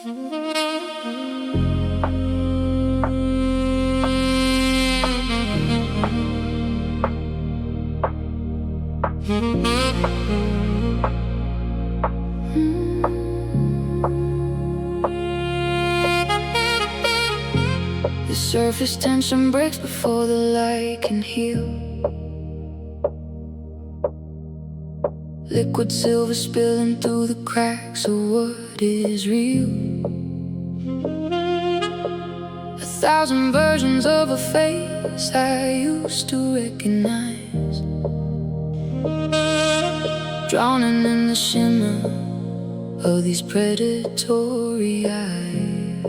The surface tension breaks before the light can heal. Liquid silver spilling through the cracks of what is real. 1,000 versions of a face I used to recognize, drowning in the shimmer of these predatory eyes.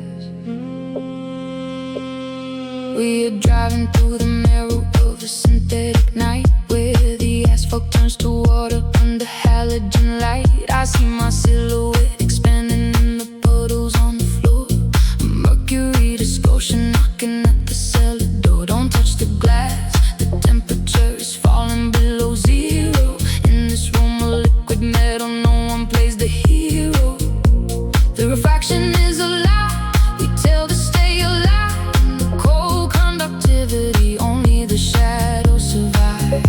We are driving through the mirror of a synthetic night, where the asphalt turns to water under halogen light. I see my silhouette expanding in the puddles on the floor. A mercury distortion knocking at the cellar door. Don't touch the glass, the temperature is falling below zero. In this room of liquid metal, no one plays the hero. The refraction is a lie we tell to stay alive. In the cold conductivity, only the shadows survive.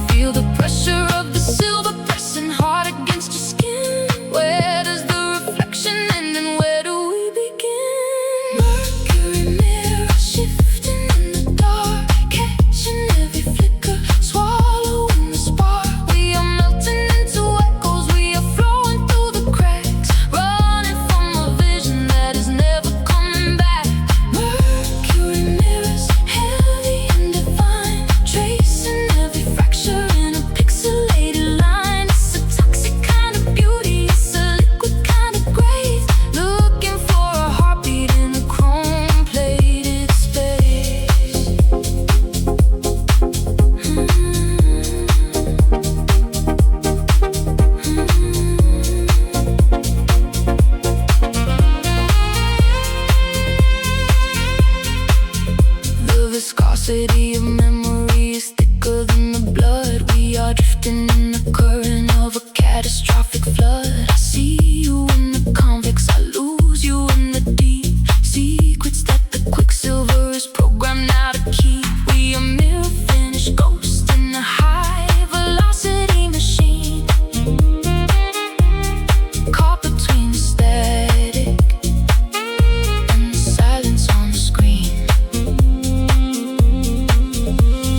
Feel the pressure of the silver pressing hard against your skin. Where does the reflection end and where do we begin? Mercury mirror shifting in the dark, catching every flicker, swallowing the spark. We are melting into echoes, we are flowing through the cracks, running from a vision that is never coming back. Mercury mirrors, heavy and divine, tracing every fracture in a pixelated line. It's a toxic kind of beauty, it's a liquid kind of grace, looking for a heartbeat in a chrome-plated space. The viscosity of memory is thicker than the blood. We are drifting in the current of a catastrophic flood. I see you in the convex, I lose you in the deep secrets that the quicksilver is programmed now to keep. We are mirror finished ghosts in a high velocity machine, caught between the static and the silence on the screen.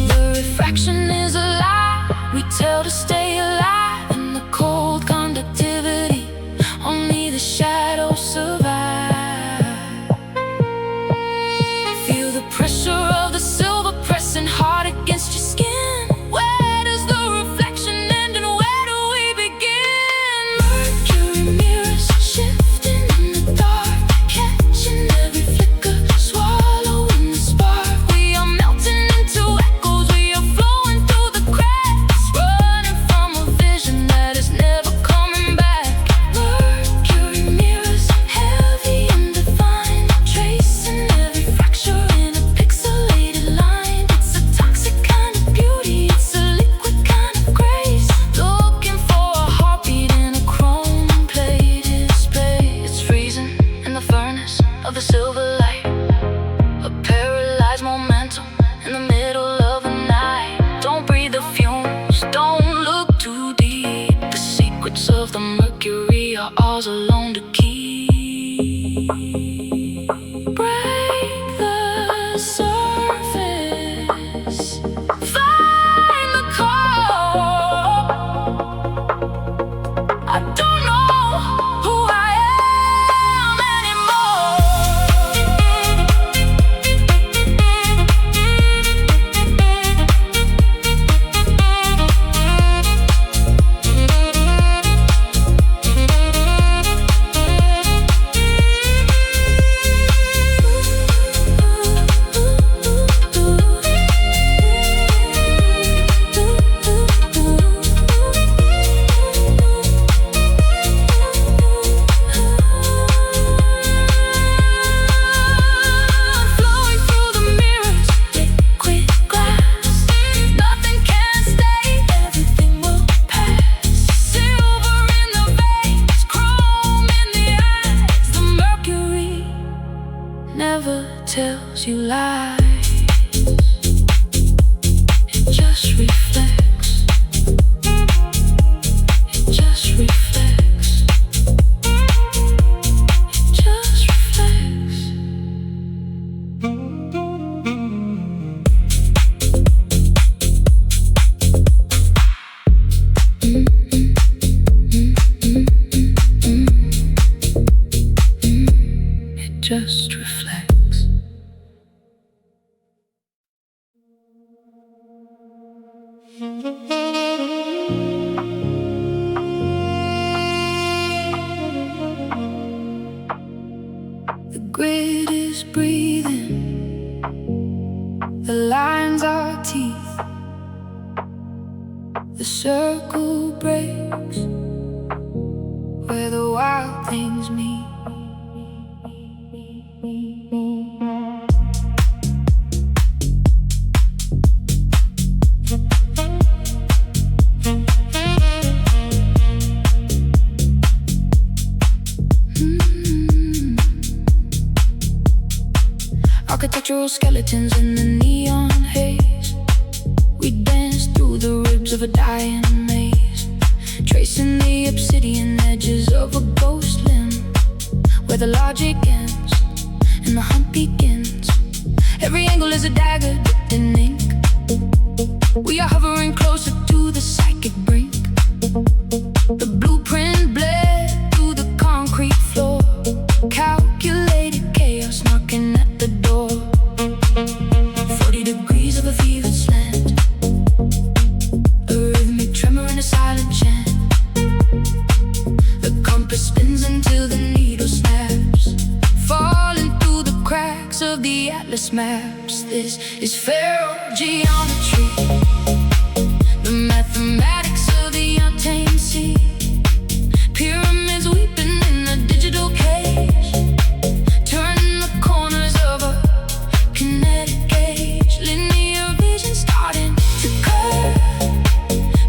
The refraction is a lie we tell to stay alive. In the cold conductivity, only the shadows survive. Feel the pressure of the silver pressing hard against your skin. Where does the reflection end and where do we begin? Mercury mirrors shifting in the dark, catching every flicker, swallowing the spark. We are melting into echoes, we are flowing through the cracks, running from a vision that is never coming back. Mercury mirrors, heavy and divine, tracing every fracture in a pixelated line. It's a toxic kind of beauty, it's a liquid kind of grace, looking for a heartbeat in a chrome-plated space. It's freezing in the furnace of the silver light, a paralyzed momentum in the middle of a night. Don't breathe the fumes, don't look too deep. The secrets of the mercury are ours alone to keep. Break the surface, find the core. I don't know who I am anymore. grid is breathing, the lines are teeth, the circle breaks where the wild things meet. Architectural skeletons in the neon haze. We dance through the ribs of a dying maze, tracing the obsidian edges of a ghost limb, where the logic ends and the hunt begins. Every angle is a dagger dipped in ink. We are hovering closer to the psychic brink. The blueprint bled through the concrete floor, calculated chaos knocking at the door. 40 degrees of a fevered slant, a rhythmic tremor in a silent chant. The compass spins until the needle snaps, falling through the cracks of the atlas maps. This is feral geometry, the mathematics of the untamed sea. Pyramids weeping in a digital cage, turning the corners of a kinetic cage. Linear vision starting to curve,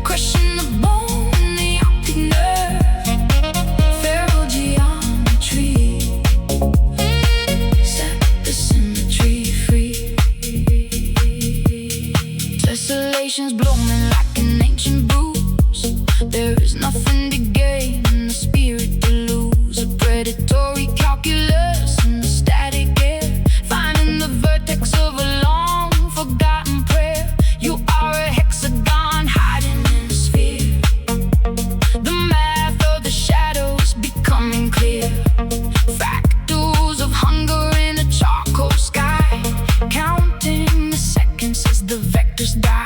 crushing the bone and the optic nerve. Feral geometry set the symmetry free. Tessellations blooming like an ancient bruise. There is nothing to gain and the spirit to lose. A predatory calculus in the static air, finding the vertex of a long forgotten prayer. You are a hexagon hiding in a sphere. The math of the shadows becoming clear. Fractals of hunger in a charcoal sky, counting the seconds as the vectors die.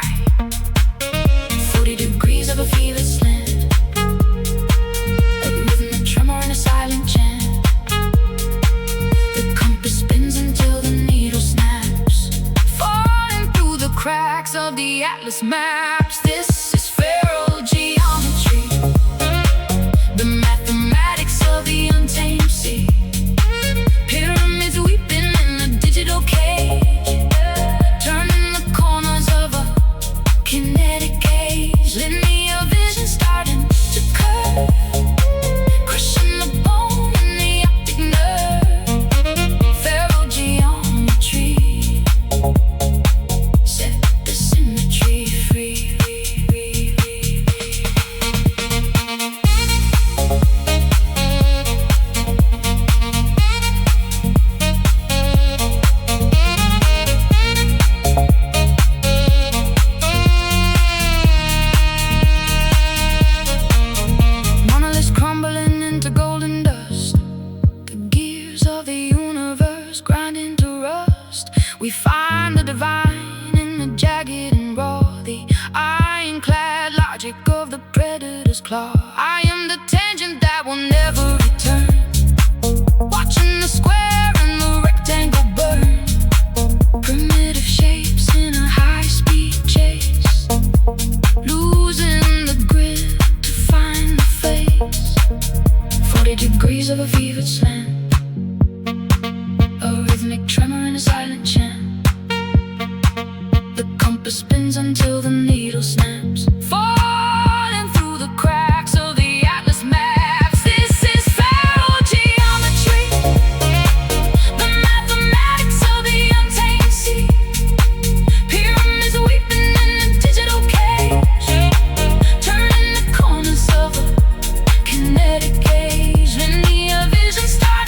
40 degrees of a fevered slant, a rhythmic tremor in a silent chant. The compass spins until the needle snaps, falling through the cracks of the atlas maps. This is feral geometry, the mathematics of the untamed sea. Pyramids weeping in a digital cage, turning the corners of a kinetic cage. Linear vision starting to curve, crushing the bone and the optic nerve. Feral geometry set the symmetry free. Monoliths crumbling into golden dust, the gears of the universe grinding to rust. We find the divine in the jagged and raw, the ironclad logic of the predator's claw. I am the tangent that will never return, watching the square and the rectangle burn. Primitive shapes in a high-speed chase, losing the grid to find the face. 40 degrees of a fevered slant, a rhythmic tremor in a silent chant. The compass spins until the needle snaps, falling through the cracks of the atlas maps. This is feral geometry, the mathematics of the untamed sea. Pyramids weeping in a digital cage, turning the corners of a kinetic cage. Linear vision starts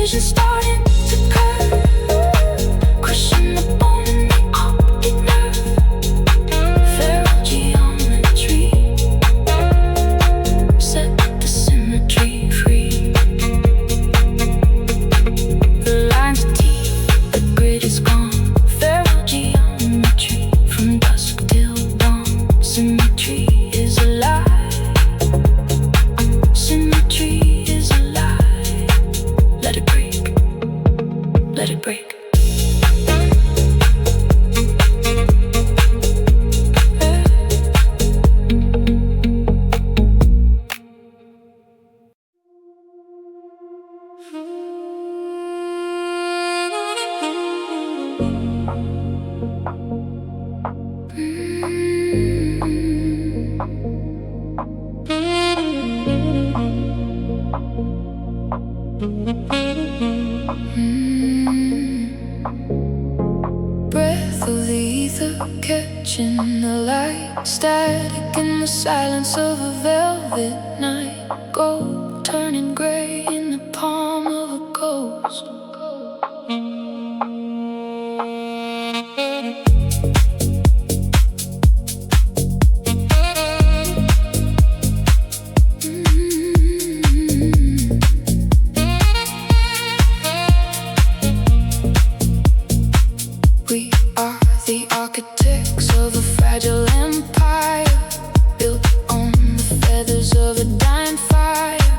vision starting to curve, crushing the bone and the optic nerve. Feral geometry, set the symmetry free. The lines are deep, the grid is gone. Feral geometry, from dusk till dawn. Symmetry is alive. Symmetry is alive. Let it break. Let it break. Breath of the ether, catching the light, static in the silence of a velvet night. Gold turning gray in the palm of a ghost. We are the architects of a fragile empire, built on the feathers of a dying fire.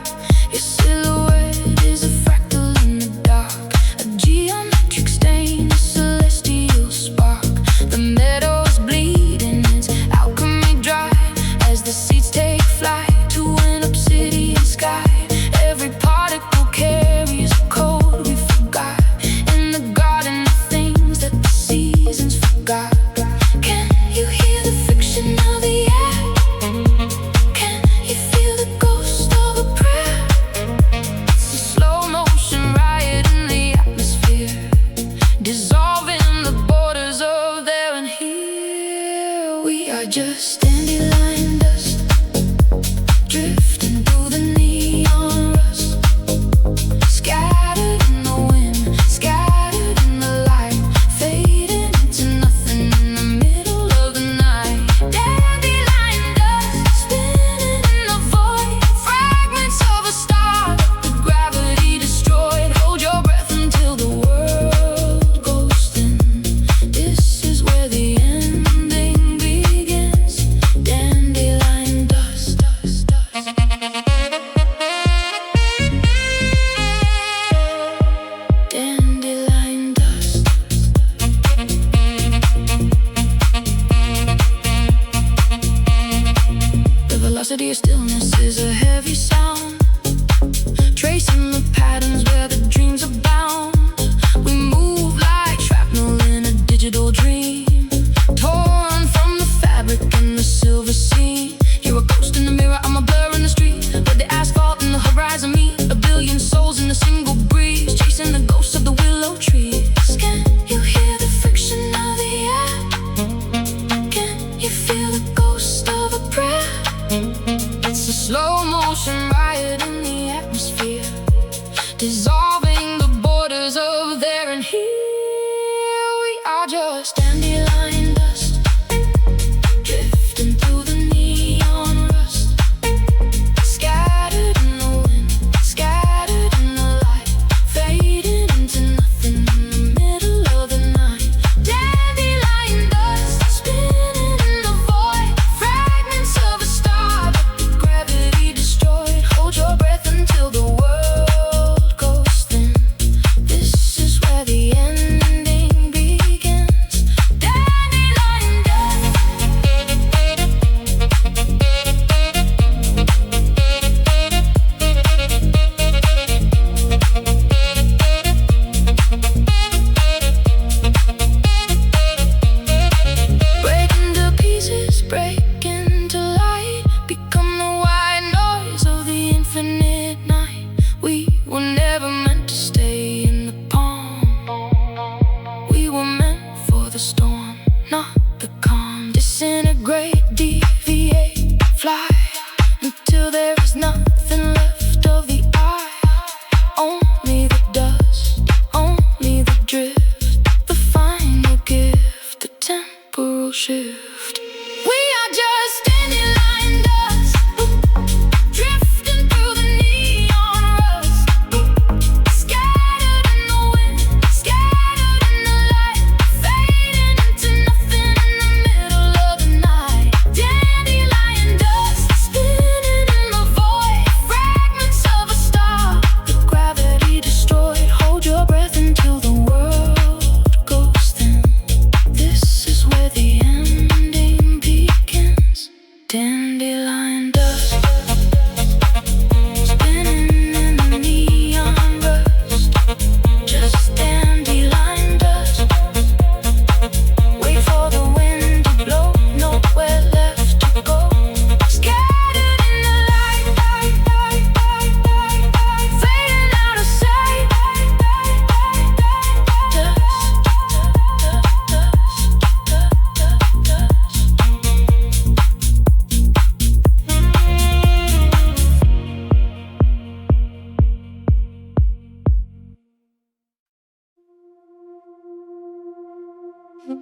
The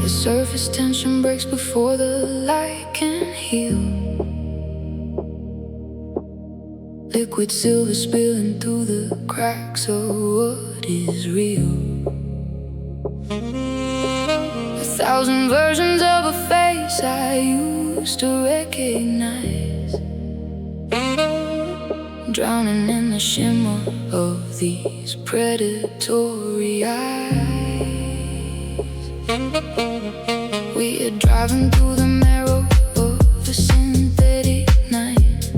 surface tension breaks before the light can heal. Liquid silver spilling through the cracks of what is real. A thousand versions of a face I used to recognize, drowning in the shimmer of these predatory eyes. We are driving through the marrow of a synthetic night,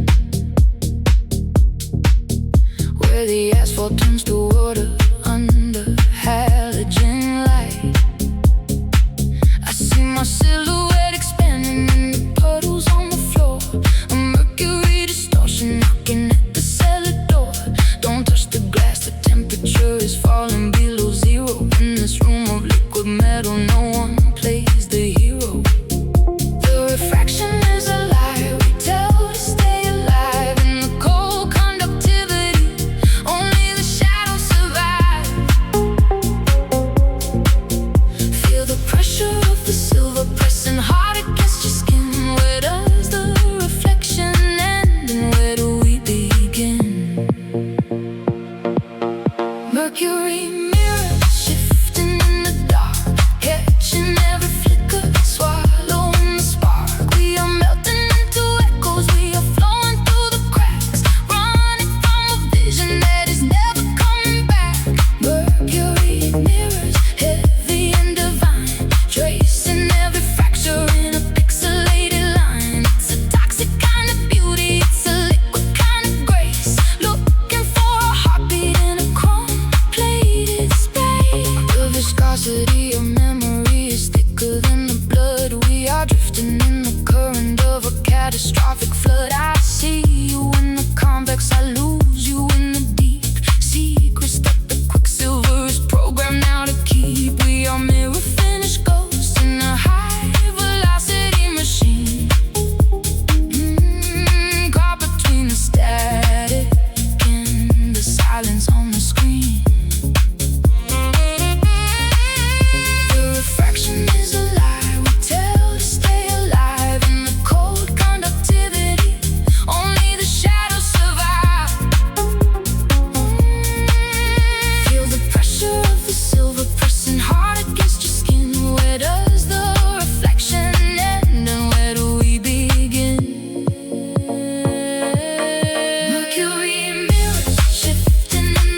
where the asphalt turns to water under halogen light. I see my silhouette expanding in the puddles on the floor, a mercury distortion knocking at the cellar door. Don't touch the glass, the temperature is falling below zero. In this room of liquid metal, no one plays the hero. The refraction is a lie we tell to stay alive. In the cold conductivity, only the shadows survive. Feel the pressure of the silver pressing hard against your skin. Where does the reflection end and where do we begin? Mercury mirrors shifting in the dark, catching every flicker, swallowing the spark. We are melting into echoes, we are flowing through the cracks, running from a vision that is never coming back. Mercury mirrors, heavy and divine, tracing every fracture in a pixelated line. It's a toxic kind of beauty, it's a liquid kind of grace, looking for a heartbeat in a chrome-plated space. The viscosity of memory is thicker than the blood. We are drifting in the current of a catastrophic flood. I see you in the convex, I lose you in the deep. Secrets that the quicksilver is programmed now to keep. We are mirror finished ghosts in a high velocity machine, caught between the static and the silence on the screen. The refraction is a lie we tell to stay alive. In the cold conductivity, only the shadows survive. Feel the pressure of the silver pressing hard against your skin. Where does the reflection end and where do we begin? Mercury mirrors shifting in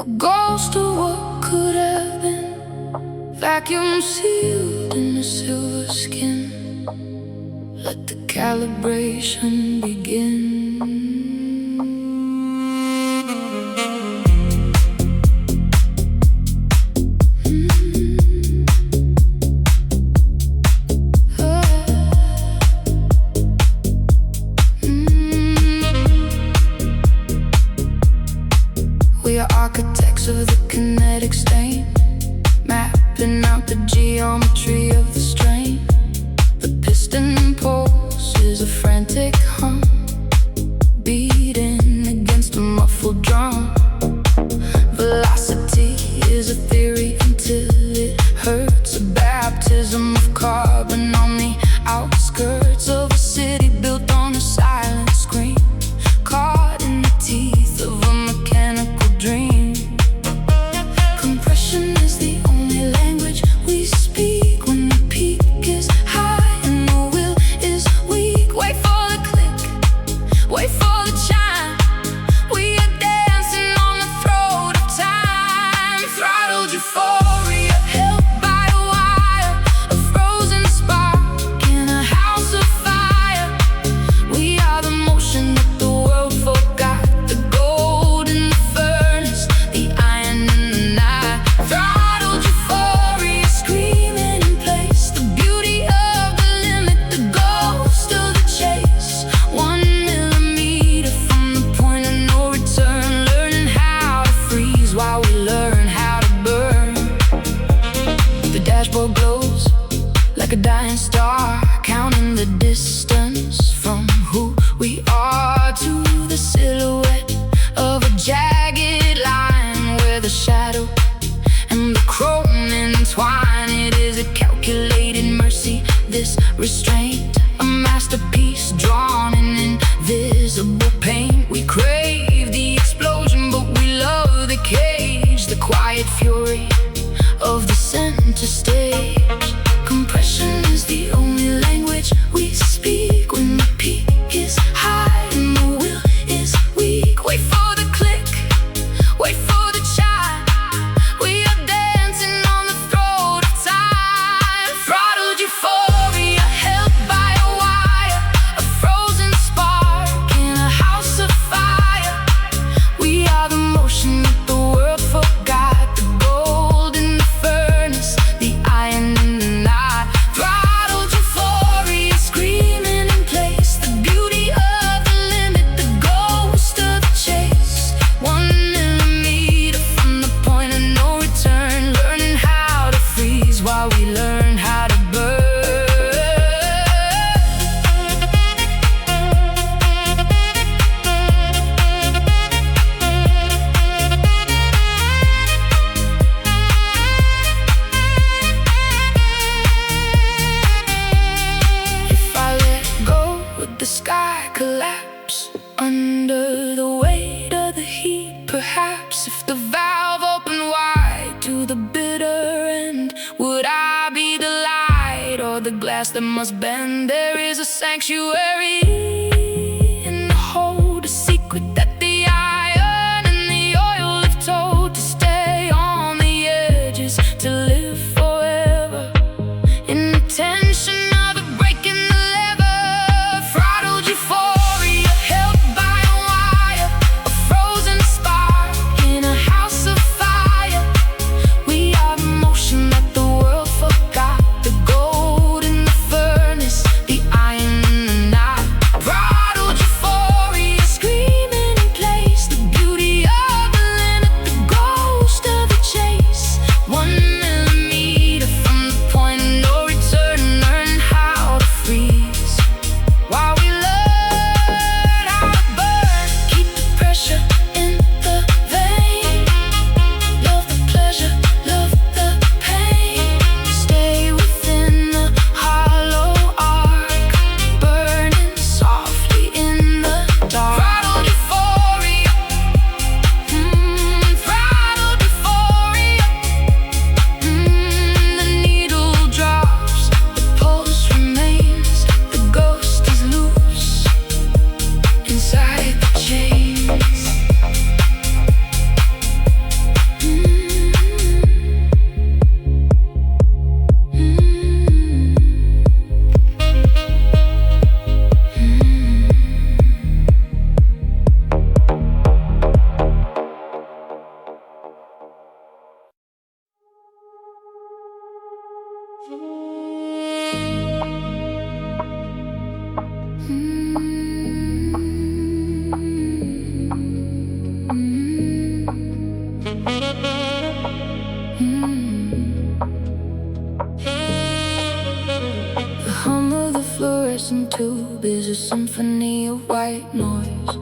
a ghost of what could have been, vacuum sealed in a silver skin. Let the calibration begin. We are architects of the kinetic stain, mapping out the geometry of the strain. The piston pulse is a frantic hum, beating against a muffled drum. Velocity is a theory until it hurts, a baptism of carbon on the outskirts of a city built on a silent screen, caught in the teeth of a mechanical dream. Compression is the only language we speak when the peak is high and the will is weak. Wait for the click, wait for the chime. We are dancing on the throat of time. Throttled euphoria, held by a wire, a frozen spark in a house of fire. We are the motion that the world forgot, the gold in the furnace, the iron in the night. Throttled euphoria, screaming in place, the beauty of the limit, the ghost of the chase. 1 millimeter from the point of no return, learning how to freeze while we learn how to burn. The dashboard glows like a dying star, counting the distance from who we are to the silhouette of a jagged line where the shadow and the chrome entwine. It is a calculated mercy, this restraint, a masterpiece drawn in invisible paint. We crave the explosion, but we love the cage, the quiet fury of the center stage. Compression is the only language we speak when the peak is high and the will is weak. Wait for the click, wait for the chime. We are dancing on the throat of time. Throttled euphoria, held by a wire, a frozen spark in a house of fire. We are the motion that the world forgot, the gold in the furnace, the iron in the night. Throttled euphoria, screaming in place, the beauty of the limit, the ghost of the chase. 1 millimeter from the point of no return, learning how to freeze while we learn how to burn. If I let go, would the sky collapse under the weight of the heat? Perhaps if the valve opened wide to the bitter end, would I be the light or the glass that must bend? There is a sanctuary in the hold, a secret that the iron and the oil have told, to stay on the edges, to live forever in the tension of the breaking the lever. Throttled euphoria, held by a wire, a frozen spark in a house of fire. We are the motion that the world forgot, the gold in the furnace, the iron in the night. world is a symphony of white noise.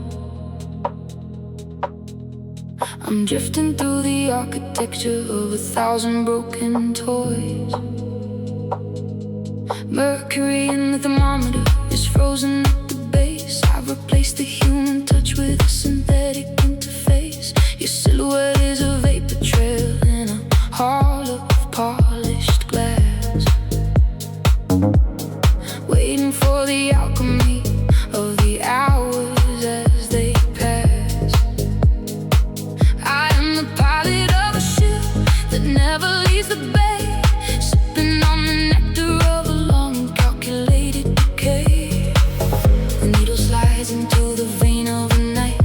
I'm drifting through the architecture of 1,000 broken toys. Mercury in the thermometer is frozen at the base. I've replaced the human touch with a synthetic interface. Your silhouette is a vapor trail in a hall of polished glass, waiting for the alchemy of the hours as they pass. I am the pilot of a ship that never leaves the bay, sipping on the nectar of a long calculated decay. The needle slides into the vein of the night,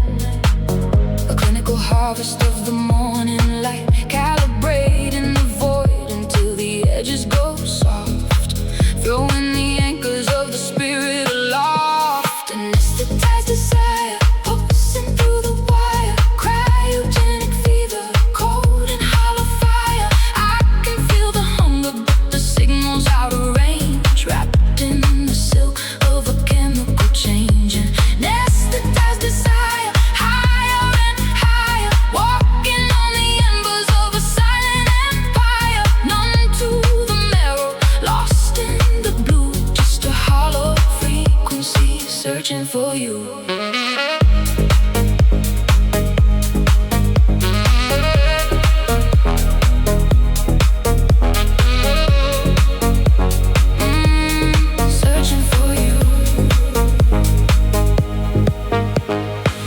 a clinical harvest of the morning light, calibrating the void until the edges go soft, throwing the anchors of the spirit aloft. Anesthetized desire, pulsing through the wire, cryogenic fever, cold and hollow fire. I can feel the hunger, but the signal's out of range, wrapped in the silk of a chemical change. Anesthetized desire, higher and higher, walking on the embers of a silent empire, numb to the marrow, lost in the blue, just a hollow frequency searching for you. Searching for you.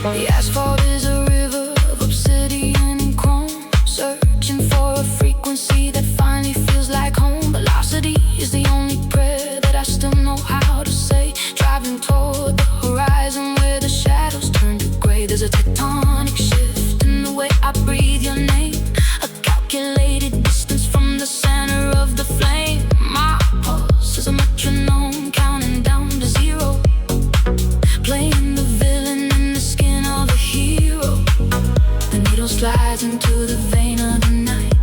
The asphalt is a river of obsidian and chrome, searching for a frequency that finally feels like home. Velocity is the only prayer that I still know how to say, driving toward the horizon where the shadows turn to gray. There's a tectonic shift in the way I breathe your name, a calculated distance from the center of the flame. My pulse is a metronome, counting down to zero, playing the villain in the skin of the hero. The needle slides into the vein of the night,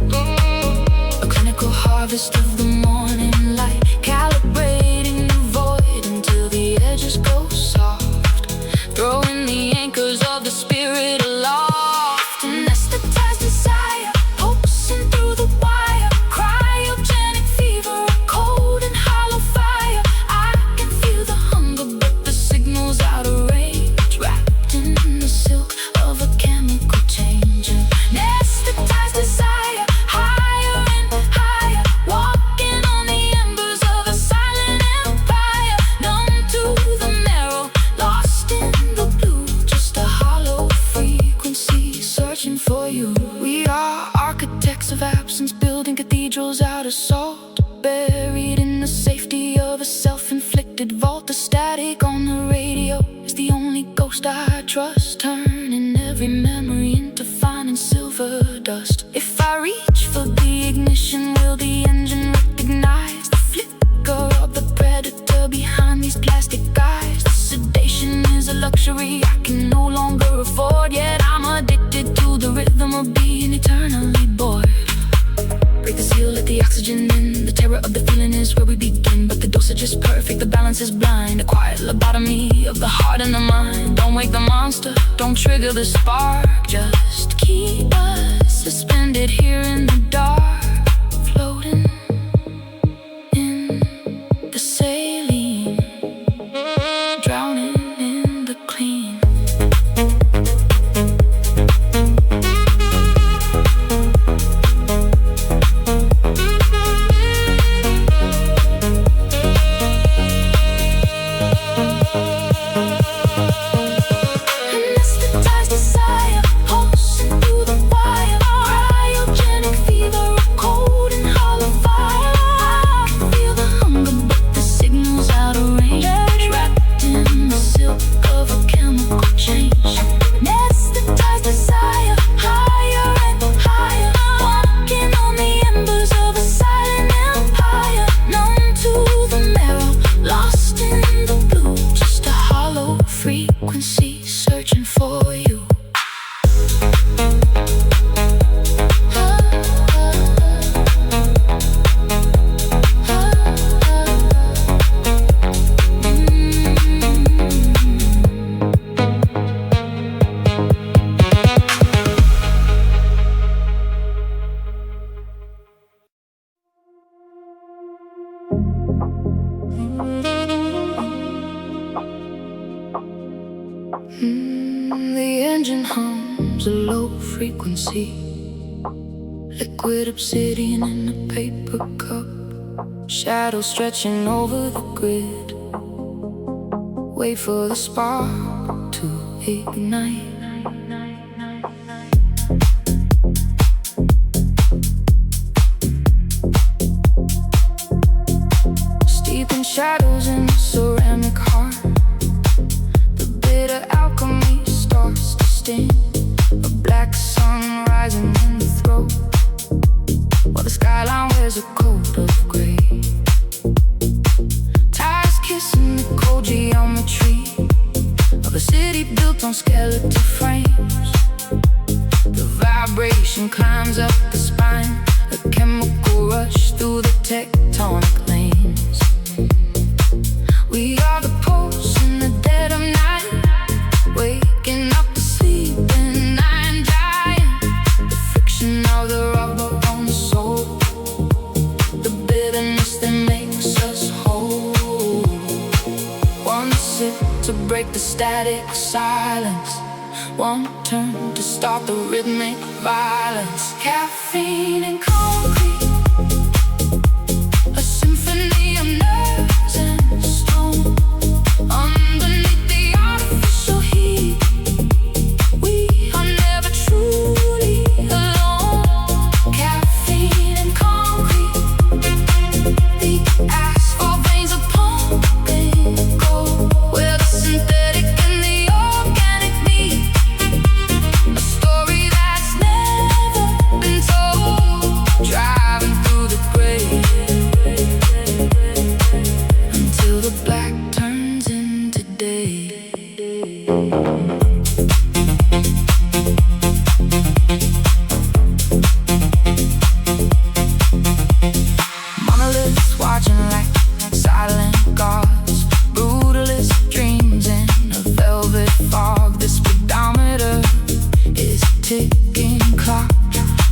a clinical harvest of the morning light, calibrating the void until the edges go soft, throwing the anchors of the spirit aloft. Anesthetized desire, pulsing through the wire, cryogenic fever, cold and hollow fire. I can feel the hunger, but the signal's out of range, wrapped in the silk of a chemical change. Anesthetized desire, higher and higher, walking on the embers of a silent empire, numb to the marrow, lost in the blue, just a hollow frequency searching for you. We are architects of absence, building cathedrals out of salt, buried in the safety of a self-inflicted vault. The static on the radio is the only ghost I trust, turning every memory into fine and silver dust. If I reach for the ignition, will the engine recognize the flicker of the predator behind these plastic eyes? The sedation is a luxury I can no longer afford, yet I'm addicted to the rhythm of being eternally bored. Break the seal, let the oxygen in. The terror of the feeling is where we begin, but the dosage is perfect, the balance is blind. A quiet lobotomy of the heart and the mind. Don't wake the monster, don't trigger the spark, just keep us suspended here in the dark, floating in the saline, drowning in the clean. Anesthetized desire, pulsing through frequency. Liquid obsidian in a paper cup, shadows stretching over the grid. Wait for the spark to ignite. Steep in shadows in a ceramic heart, the bitter alchemy starts to sting. A black sun rising in the throat, while the skyline wears a coat of grey. Tires kissing the cold geometry of a city built on skeletal frames. The vibration climbs up the spine, a chemical rush through the tectonic lanes. We are the pulse in the dead of night, waking up the sleeping iron giant. The friction of the rubber on the soul, the bitterness that makes us whole. One sip to break the static silence, one turn to start the rhythmic violence. Caffeine and concrete, a symphony of nerves and stone. Underneath the artificial heat, we are never truly alone. Caffeine and concrete, the asphalt veins are pumping gold, where the synthetic and the organic meet. A story that's never been told, driving through the gray, until the black turns into day. Monoliths watching like silent gods, brutalist dreams in a velvet fog. The speedometer is a ticking clock,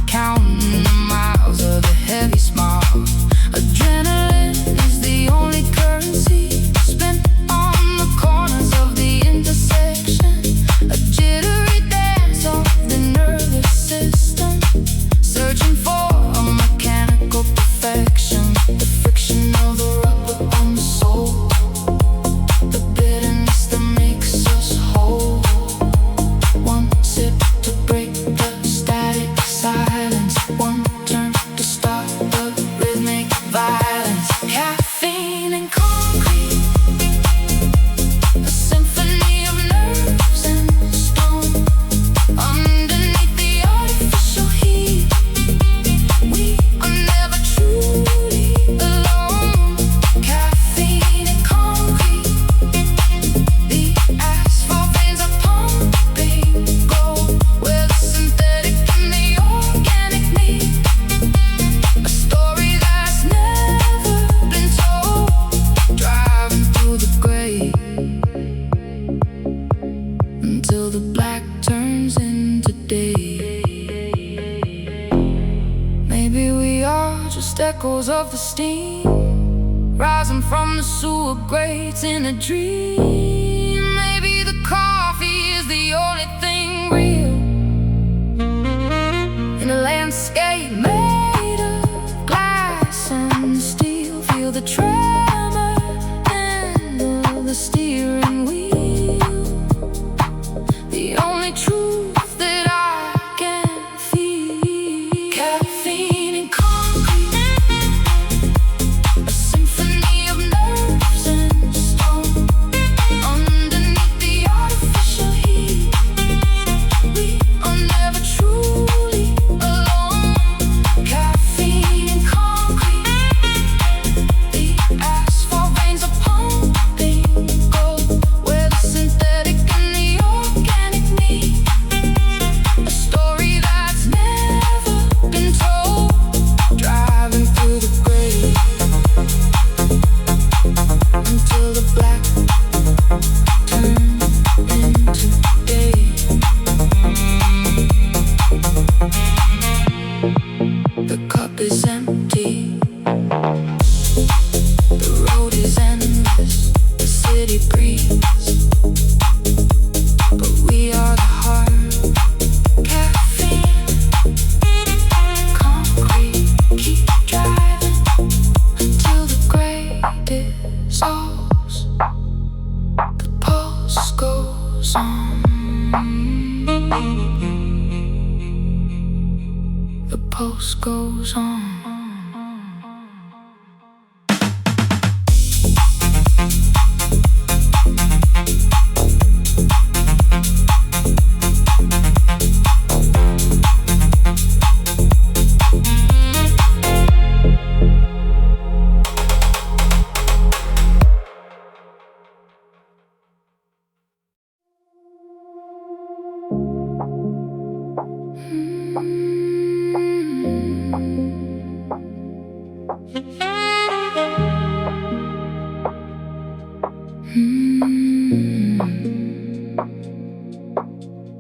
counting the miles of the heavy smog. Adrenaline is the only currency spent on the corners of the intersection. A jittery dance of the nervous system, searching for a mechanical perfection. The friction of the rubber on the soul, the bitterness that makes us whole. One sip to break the static silence, one turn to start the rhythmic violence. Caffeine and concrete, a symphony of nerves and stone. Underneath the artificial heat, we are never truly alone. Caffeine and concrete, the asphalt veins are pumping gold, where the synthetic and the organic meet. A story that's never been told, driving through the gray, until the black turns into day. Maybe we are just echoes of the steam, rising from the sewer grates in a dream. Maybe the coffee is the only thing real in a landscape made of glass and steel. Feel the tremor and the steering wheel, the only truth that I can feel. Caffeine and concrete, a symphony of nerves and stone. Underneath the artificial heat, we are never truly alone. pulse goes on.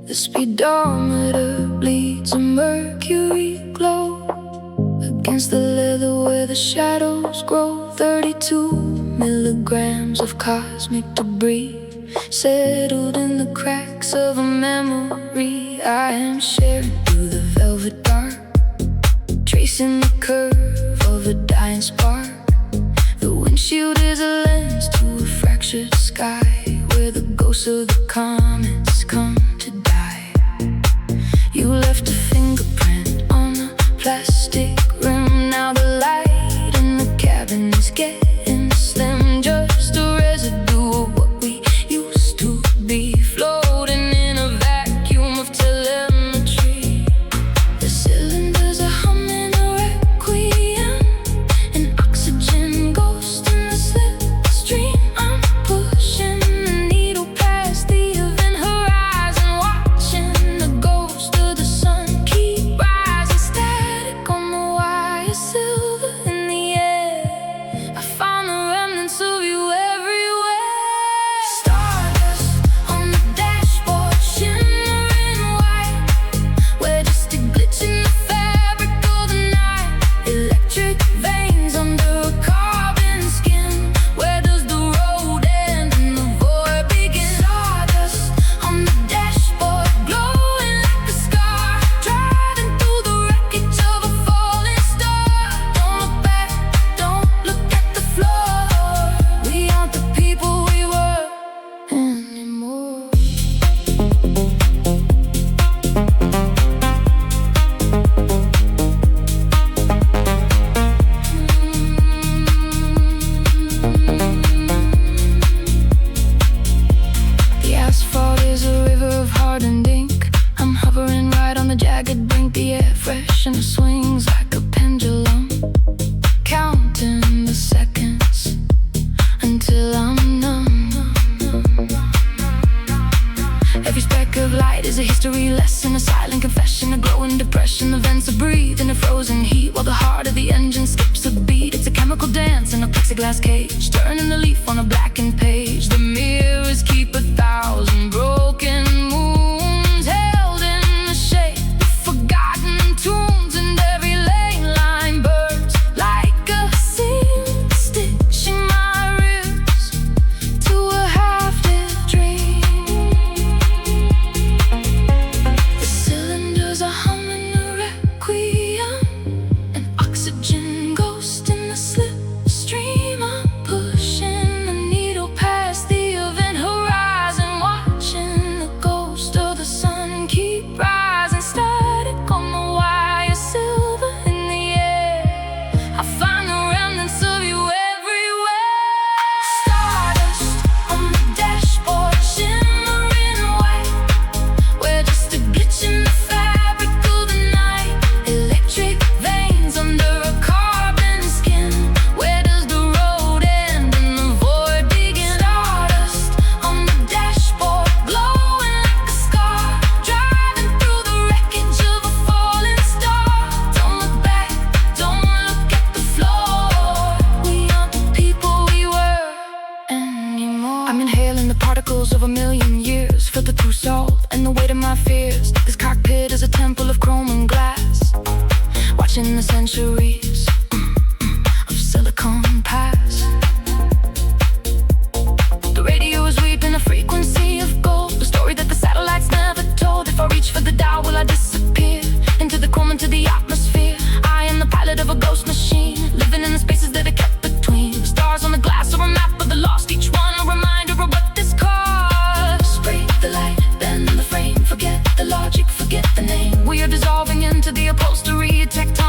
The speedometer bleeds a mercury glow against the leather where the shadows grow. 32 milligrams of cosmic debris settled in the cracks of a memory. I am sharing through the velvet dark, tracing the curve of a dying spark. The windshield is a lens to a fractured sky, where the ghosts of the comets come to die. You left a fingerprint on a plastic rim. Now the light in the cabin is getting slim, just a residue of what we used to be, floating in a vacuum of telemetry. The cylinders are humming a requiem, an oxygen ghost in the slipstream. I'm pushing the needle past the event horizon, watching the ghost of the sun keep rising. Static on the wire, silver in the air. I found the remnants of you everywhere. Stardust on the dashboard, shimmering white. We're just a glitch in the fabric of the night. Electric veins under a carbon skin. Where does the road end and the void begin? Stardust on the dashboard, glowing like a scar, driving through the wreckage of a falling star. Don't look back, don't look at the floor. We aren't the people we were anymore. The asphalt is a river of hardened ink. I'm hovering right on the jagged brink. The air fresh and it swings like a pendulum, counting the seconds until I'm numb. Every speck of light is a history lesson, a silent confession, a glowing depression. The vents are breathing a frozen heat while the heart of the engine skips a beat. It's a chemical dance in a plexiglass cage, turning the leaf on a blackened page. The mirrors keep 1,000 broken moons held in the shade of forgotten tunes, and every lane line burns like a seam, stitching my ribs to a half-lived dream. The cylinders are humming a requiem, an oxygen ghost in the slipstream. I'm pushing the needle past the event horizon, watching the ghost of the sun keep rising. Static on the wire, silver in the air. I find the remnants of you everywhere. Stardust on the dashboard, shimmering white. We're just a glitch in the fabric of the night. Electric veins under a carbon skin. Where does the road end and the void begin? Stardust on the dashboard, glowing like a scar, driving through the wreckage of a falling star. Don't look back, don't look at the floor. We aren't the people we were anymore. I'm inhaling the particles of a million years, filtered through salt and the weight of my fears. This cockpit is a temple of chrome and glass, watching the centuries of silicon pass. The radio is weeping a frequency of gold, the story that the satellites never told. If I reach for the dial, will I disappear into the chrome, into the atmosphere? I am the pilot of a ghost machine, living in the spaces that are kept between. Stars on the glass or a map of the lost, each one a reminder of what this costs. Break the light, bend the frame, forget the logic, forget the name. We are dissolving into the upholstery, tectonic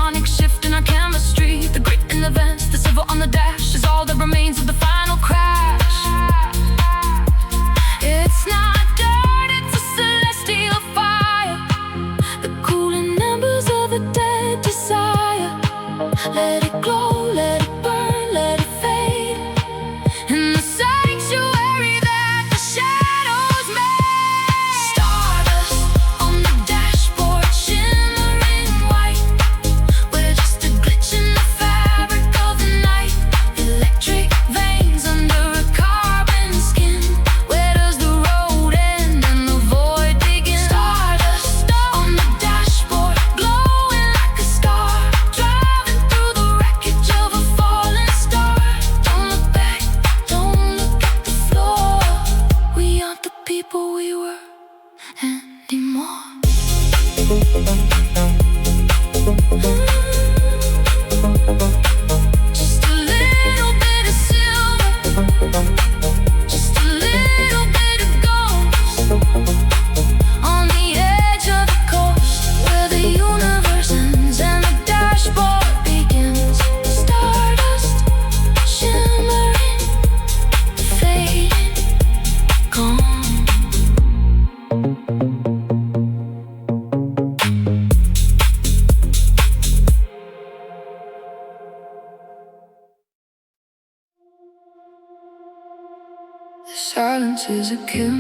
Silence is a kill,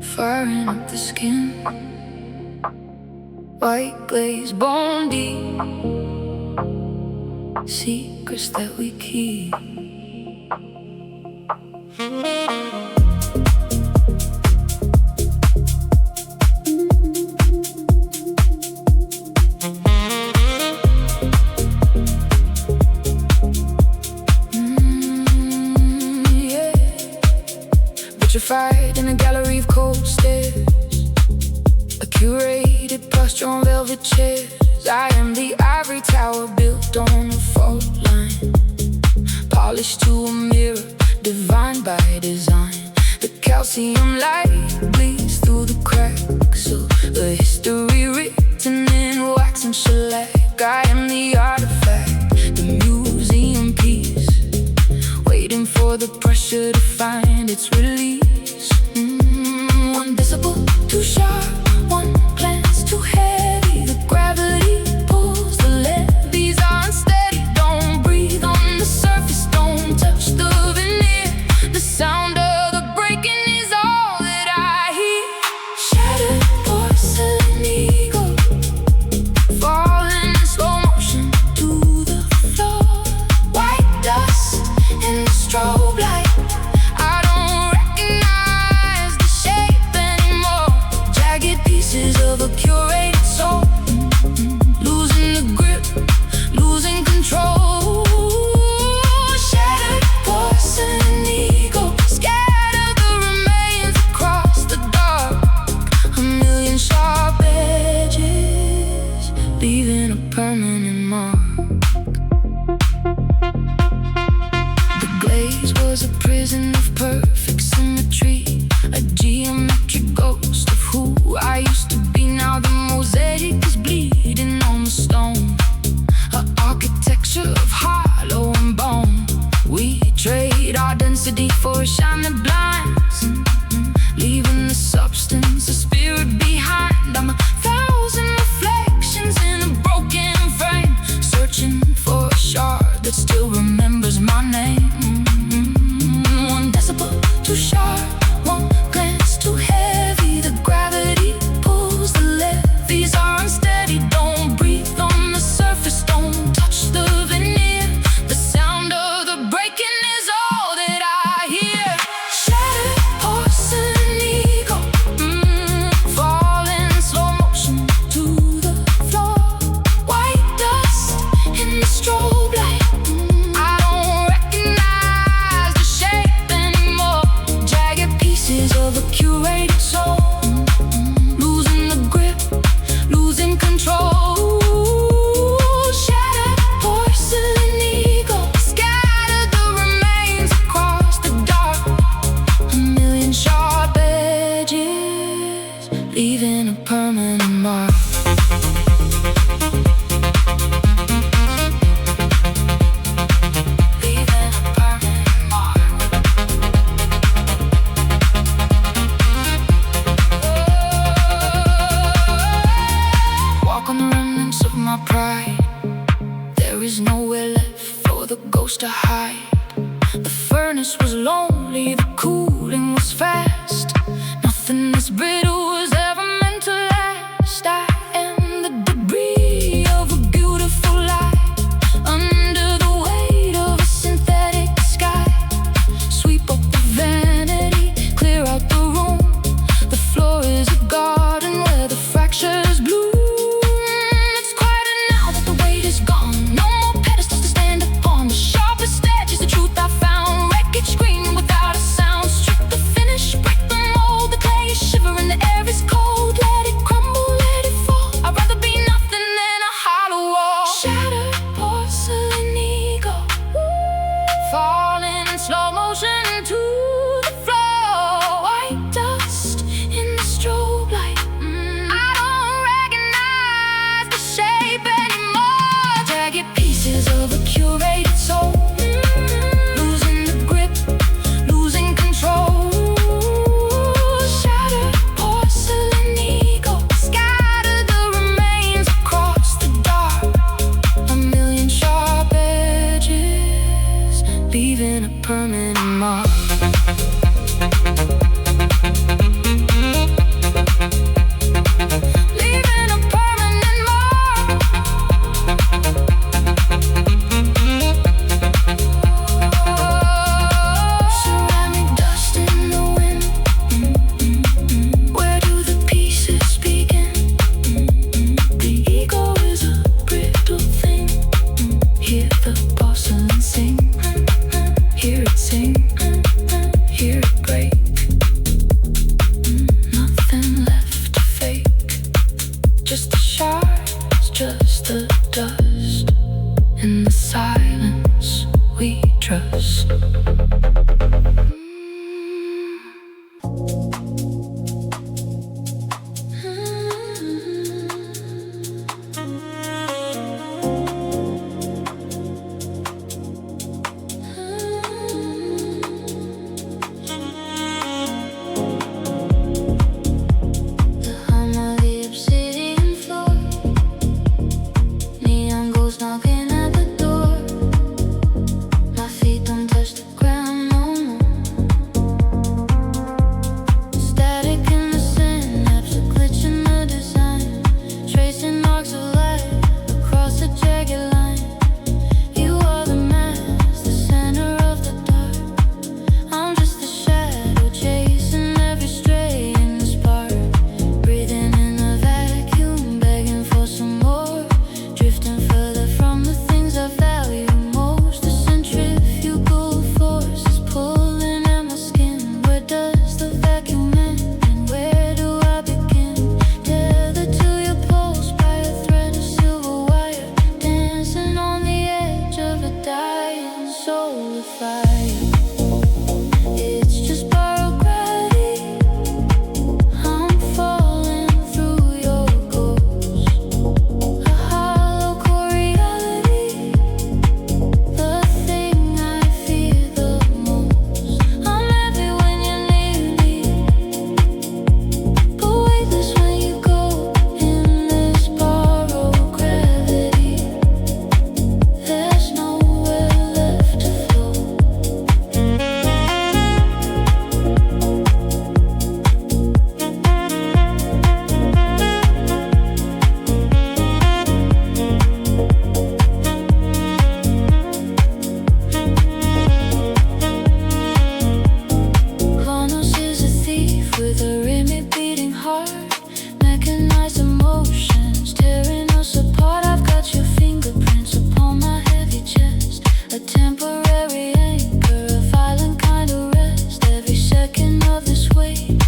firing up the skin. White glaze, bone deep, secrets that we keep. Petrified in a gallery of cold stairs, a curated posture on velvet chairs. I am the ivory tower built on a fault line, polished to a mirror, divine by design. The calcium light bleeds through the cracks of a history written in wax and shellac. I am the artifact, the museum piece, waiting for the pressure to find its release. One decibel too sharp, one glance too heavy. The gravity pulls, the levees are unsteady. Don't breathe on the surface, don't touch the veneer. The sound of the breaking is all that I hear. Shattered porcelain ego, falling in slow motion to the floor. White dust in the strobe light, I don't recognize the shape anymore. Jagged pieces of a curated soul, losing the grip, losing control. Shattered porcelain ego, scatter the remains across the dark. A million sharp edges, leaving a permanent mark. The glaze was a prison of perfect symmetry, a geometric ghost of who I used to be. Now the mosaic is bleeding on the stone, an architecture of hollow and bone. We trade our density for a shine that blinds, leaving the substance, the spirit behind. I'm 1,000 reflections in a broken frame, searching for a shard that still remembers my name. One decibel too sharp, one glance too heavy. The gravity pulls, the levees are unsteady. Don't breathe on the surface, don't touch the veneer. The sound of the breaking is all that I hear. Shattered porcelain ego, falling in slow motion to the floor. White dust in the strobe light, I don't recognize the shape anymore. Jagged pieces of a curated soul, losing the grip, losing control. Shattered porcelain ego, scatter the remains across the dark. A million sharp edges, leaving a permanent mark. Leaving a permanent mark. Walk on the remnants of my pride. There is nowhere left for the ghost to hide. The furnace was lonely, the cooling was fast. Nothing this brittle was ever meant to last. I am the debris of a beautiful life, under the weight of a synthetic sky. Sweep up the vanity, clear out the room. The floor is a garden where the fractures bloom. It's quieter now that the weight is gone. No more pedestals to stand upon. The sharpest edge is the truth I found. Wreckage screaming without a sound. Strip the finish, break the mold. The clay is shivering, the just the shards, just the dust. In the silence we trust. Knocking at the door, my feet don't touch the ground no more. Static in the synapse, a glitch in the design, tracing arcs of light across a jagged line. You are the mass, the center of the dark. I'm just a shadow chasing every stray in the spark, breathing in a vacuum, begging for some more, drifting further from the things I value most. The centrifugal force is pulling at my skin. Where does the vacuum end, and where do I begin? Tethered to your pulse by a thread of silver wire, dancing on the edge of a dying soul of fire. It's just borrowed gravity, I'm falling through your ghost. A hollow core reality, the thing I fear the most. I'm heavy when you're near me, but weightless when you go. In this borrowed gravity, there's nowhere left to float. Kronos is a thief with a rhythmic beating heart, mechanized emotions tearing us apart. I've got your fingerprints upon my heavy chest, a temporary anchor, a violent kind of rest. Every second of this weight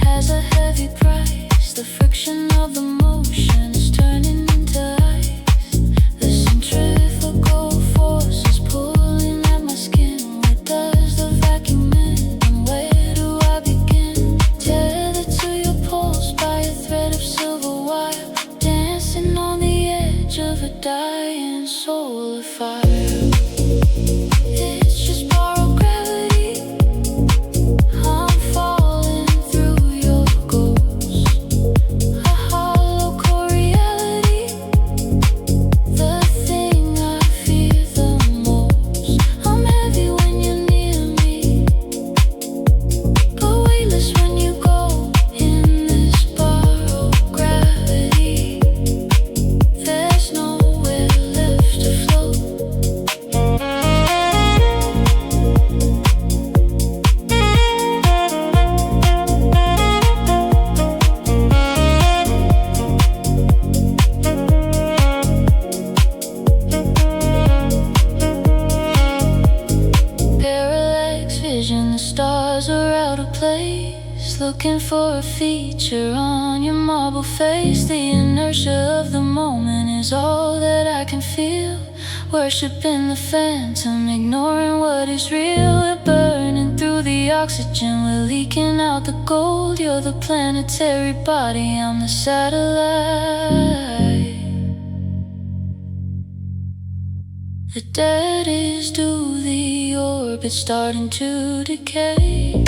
has a heavy price. The friction of the motion is turning into ice. The centrifugal force is pulling at my skin. Where does the vacuum end, and where do I begin? Tethered to your pulse by a thread of silver wire, dancing on the edge of a dying soul of fire. It's just borrowed gravity, I'm falling through your ghost. A hollow core reality, the thing I fear the most. I'm heavy when you're near me, but weightless when you go. In this borrowed gravity, there's nowhere left to float. Parallax vision, the stars are out of place, looking for a feature on your marble face. The inertia of the moment is all that I can feel, worshiping the phantom, ignoring what is real. We're burning through the oxygen, we're leaking out the gold. You're the planetary body, I'm the satellite. The dead is due, the orbit starting to decay.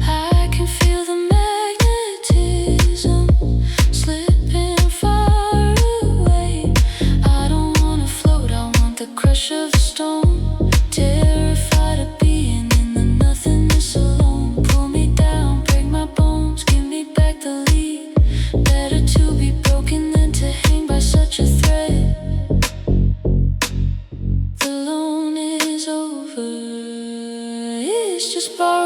I can feel the magnetism slipping far away. I don't wanna float, I want the crush of a stone. Terrified of being in the nothingness alone. Pull me down, break my bones, give me back the lead. Better to be broken than to hang by such a thread. The loan is over, it's just borrowed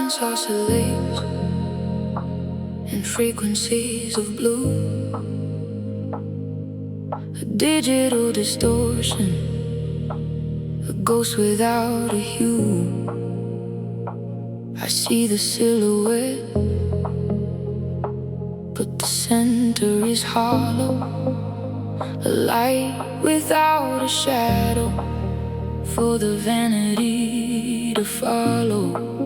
silence oscillates in frequencies of blue. A digital distortion, a ghost without a hue. I see the silhouette, but the center is hollow. A light without a shadow for the vanity to follow.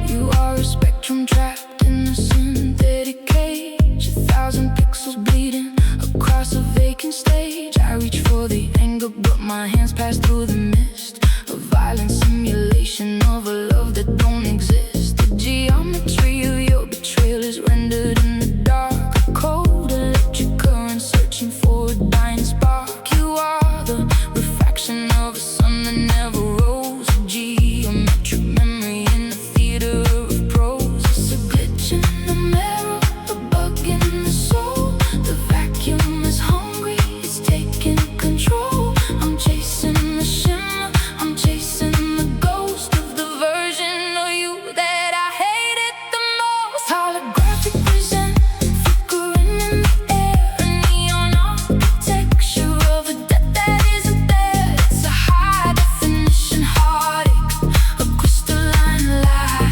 You are a spectrum trapped in a synthetic cage, 1,000 pixels bleeding across a vacant stage. I reach for the anger, but my hands pass through the mist. A violent simulation of a love that don't exist. The geometry of your betrayal is rendered in the dark. A cold electric current searching for a dying spark. You are the refraction of a sun that never rose. A geometric memory in the theater of prose. It's a glitch in the mirror, a bug in the soul. The vacuum is hungry, it's taking control. I'm chasing the shimmer, I'm chasing the ghost of the version of you that I hated the most. Holographic present, flickering in the air, a neon architecture of a death that isn't there. It's a high definition heartache, a crystalline lie,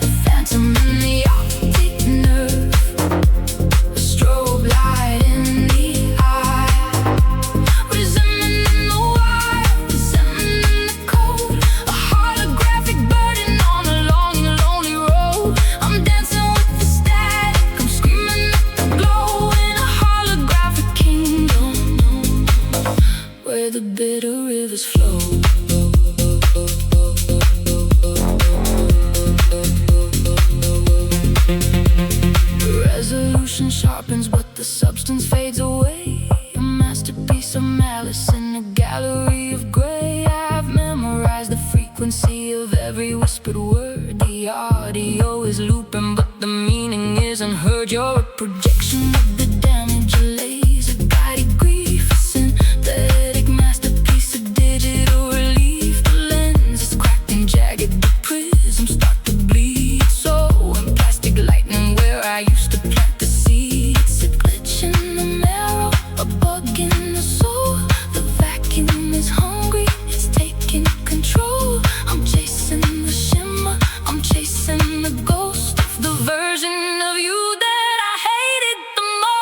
a phantom in the optic nerve, a strobe light in the eye, resentment in the wire, resentment in the code, a holographic burden on a long and lonely road. I'm dancing with the static, I'm screaming at the glow in a holographic kingdom where the bitter rivers flow. Resolution sharpens, but the substance fades away. A masterpiece of malice in a gallery of gray. I've memorized the frequency of every whispered word. The audio is looping, but the meaning isn't heard. You're a projection of the damage, a laser guided grief, a synthetic masterpiece, a digital relief. The lens is cracked and jagged, the prisms start to bleed. So in plastic lightning where I used to plant the seed. It's a glitch in the mirror, a bug in the soul. The vacuum is hungry, it's taking control. I'm chasing the shimmer, I'm chasing the ghost of the version of you that I hated the most.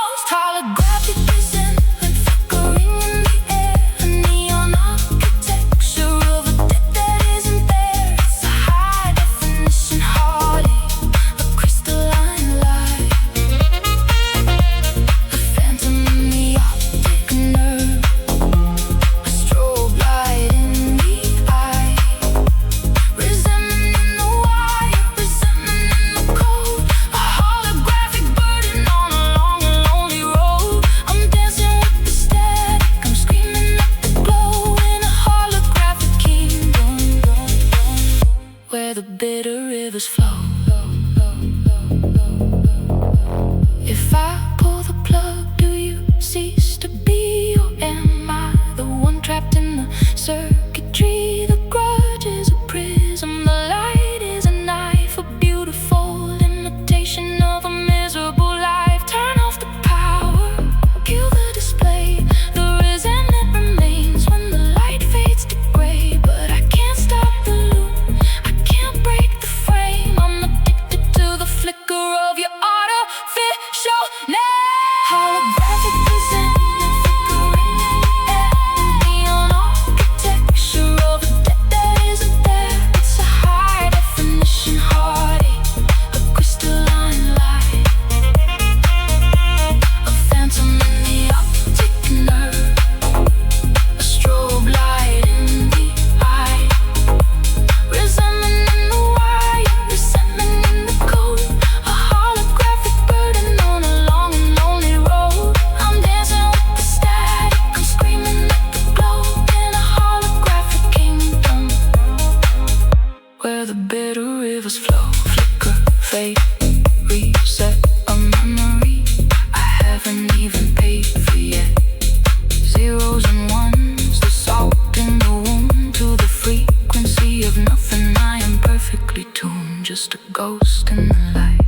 just a ghost in the light.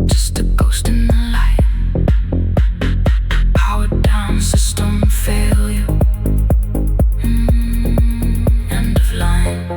Just a ghost in the light. Powered down, system failure. End of line.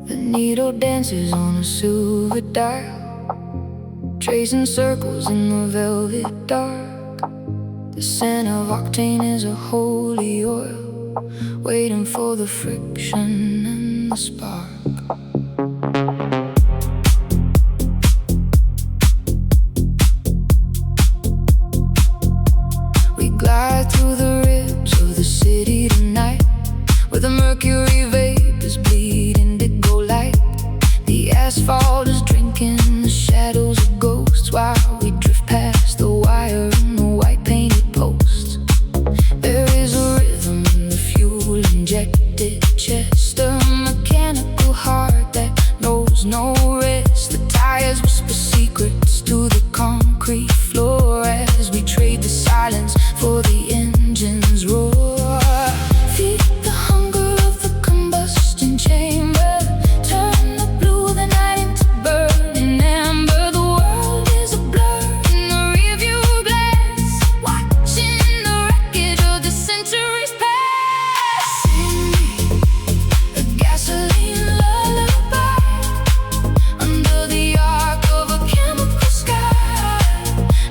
The needle dances on a silver dial, tracing circles in the velvet dark. The scent of octane is a holy oil, waiting for the friction and the spark. We glide through the ribs of the city tonight, where the mercury vapors bleed indigo light. The asphalt is drinking the shadows of ghosts, while we drift past the wire and the white painted posts. There is a rhythm in the fuel injected chest, a mechanical heart that knows no rest. The tires whisper secrets to the concrete floor as we trade the silence for the engine's roar. Feed the hunger of the combustion chamber, turn the blue of the night into burning amber. The world is a blur in the rearview glass, watching the wreckage of the centuries pass. Sing me a gasoline lullaby under the arc of a chemical sky.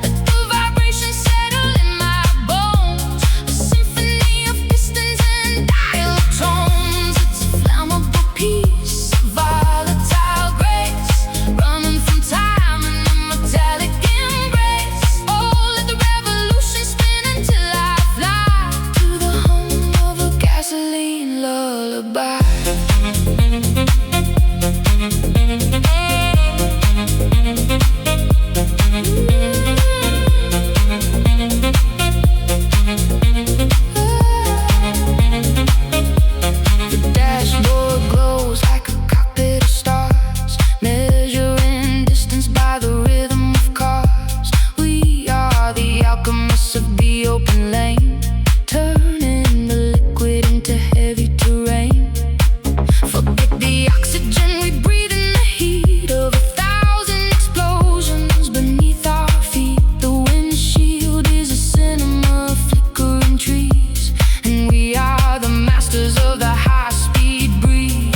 Let the vibration settle in my bones, a symphony of pistons and dial tones. It's a flammable piece of volatile grace, running from time in a metallic embrace. Oh, let the revolution spin until I fly to the hum of a gasoline lullaby. The dashboard glows like a cockpit of stars, measuring distance by the rhythm of cars. We are the alchemists of the open lane, turning the liquid into heavy terrain. Forget the oxygen we breathe in the heat of 1,000 explosions beneath our feet. The windshield is a cinema of flickering trees, and we are the masters of the high-speed breeze.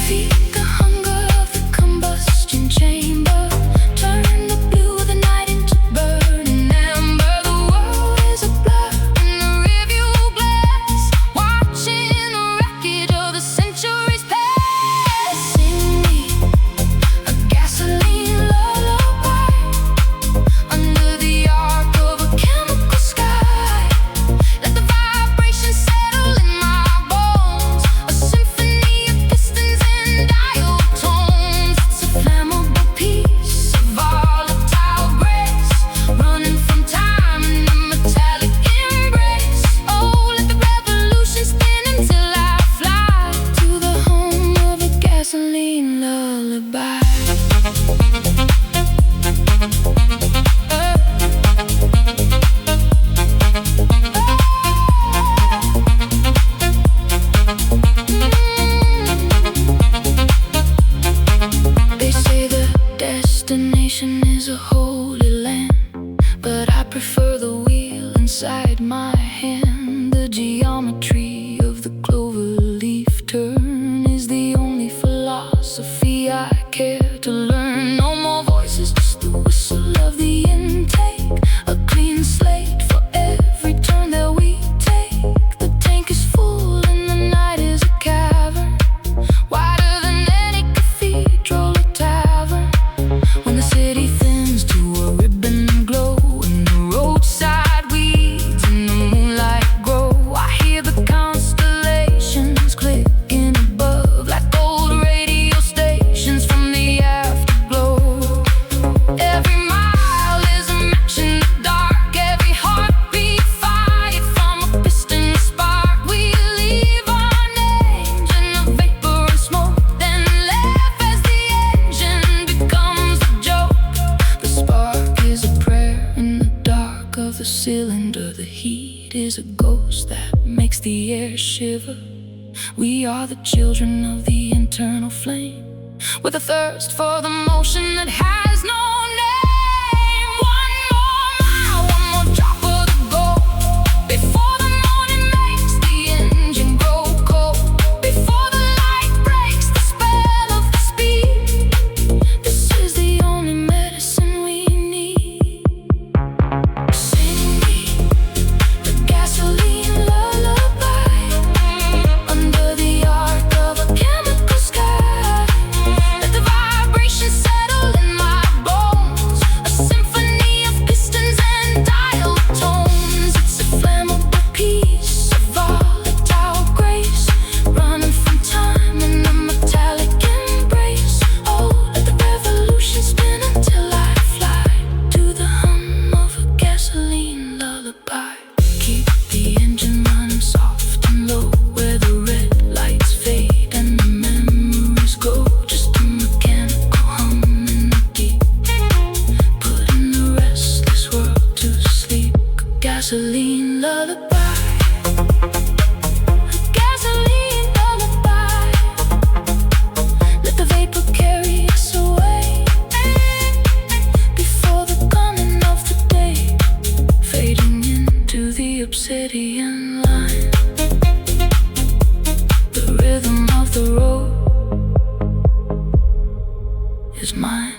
Feed the hunger of the combustion chamber, turn the blue of the night into burning amber. The world is a blur in the rearview glass, watching the wreckage of the centuries pass. Sing me a gasoline lullaby under the arc of a chemical sky. Let the vibration settle in my bones, a symphony of pistons and dial tones. It's a flammable piece of volatile grace, running from time in a metallic embrace. Oh, let the revolution spin until I fly to the home of a gasoline lullaby. They say the destination is a holy land, but I prefer the wheel inside my hand. The geometry of the clover leaf turn is the only philosophy I care to learn. No more voices, just the whistle of the intake, a clean slate for every turn that we take. The tank is full and the night is a cavern, wider than any cathedral or tavern. When the city thins to a ribbon glow, and the roadside weeds and the cylinder. The heat is a ghost that makes the air shiver. We are the children of the internal flame, with a thirst for the motion that has no name. One more mile, one more drop of the gold, before the morning makes the engine grow cold, before the light breaks the spell of the speed. This is the only medicine we need. Sing me the gasoline lullaby, under the arc of a chemical sky. Let the vibration settle in my bones, a symphony of pistons and dial tones. It's a flammable piece of volatile grace, running from time in a metallic embrace. Oh, let the revolution spin until I fly to the hum of a gasoline lullaby. Keep the engine running soft and low, where the red lights fade and the memories go. Just a mechanical hum in the deep, putting the restless world to sleep. A gasoline lullaby, a gasoline lullaby. Let the vapor carry us away, before the coming of the day, fading into the obsidian line. The rhythm of the road is mine.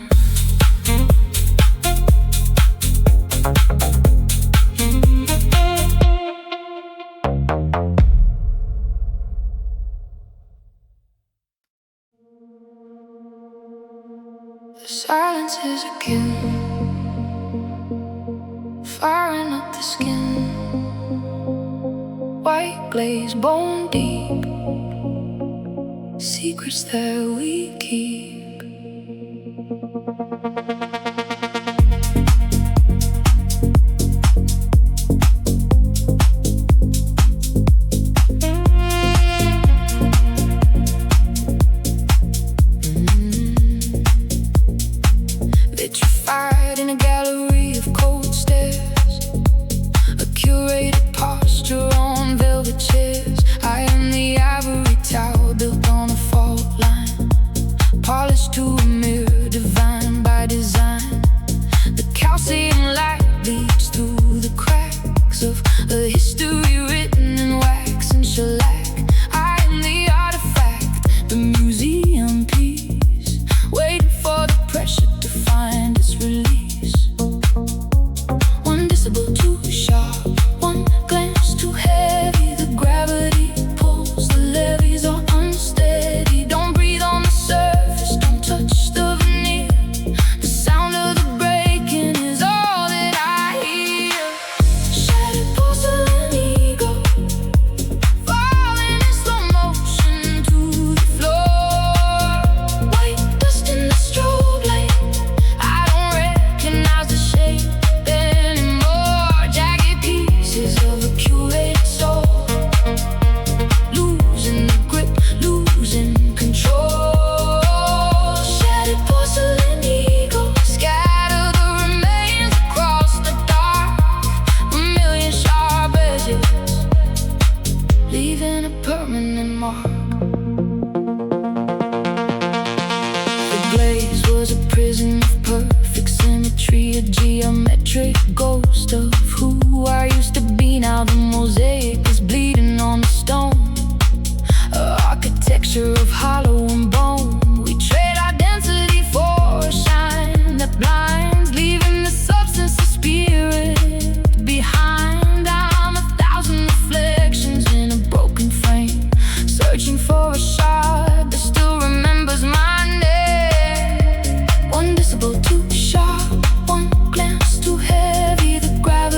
The silence is a kill, firing up the skin. White glaze, bone deep, secrets that we keep. Vitrified in a gallery of cold stairs, a curated posture on velvet chairs. I am the ivory tower built on a fault line, polished to a mirror divine by design. The calcium light leaks through the cracks of a history written in wax and shellac. I am the artifact, the museum piece, waiting for the pressure to find its release. One decibel too sharp, one glance too heavy. The gravity pulls, the levees are unsteady. Don't breathe on the surface, don't touch the veneer. The sound of the breaking is all that I hear. Shattered porcelain ego, falling in slow motion to the floor. White dust in the strobe light, I don't recognize the shape anymore. Jagged pieces of a curated soul, losing the grip, losing control. Shattered porcelain ego, scatter the remains across the dark. A million sharp edges, leaving a permanent mark. The glaze was a prison of perfect symmetry, a geometric ghost of who I used to be. Now the mosaic is bleeding on the stone, an architecture of hollow and bone. We trade our density for a shine that blinds, leaving the substance of spirit behind. I'm 1,000 reflections in a broken frame, searching for a shard that still remembers my name. One decibel too sharp, one glance too heavy. The gravity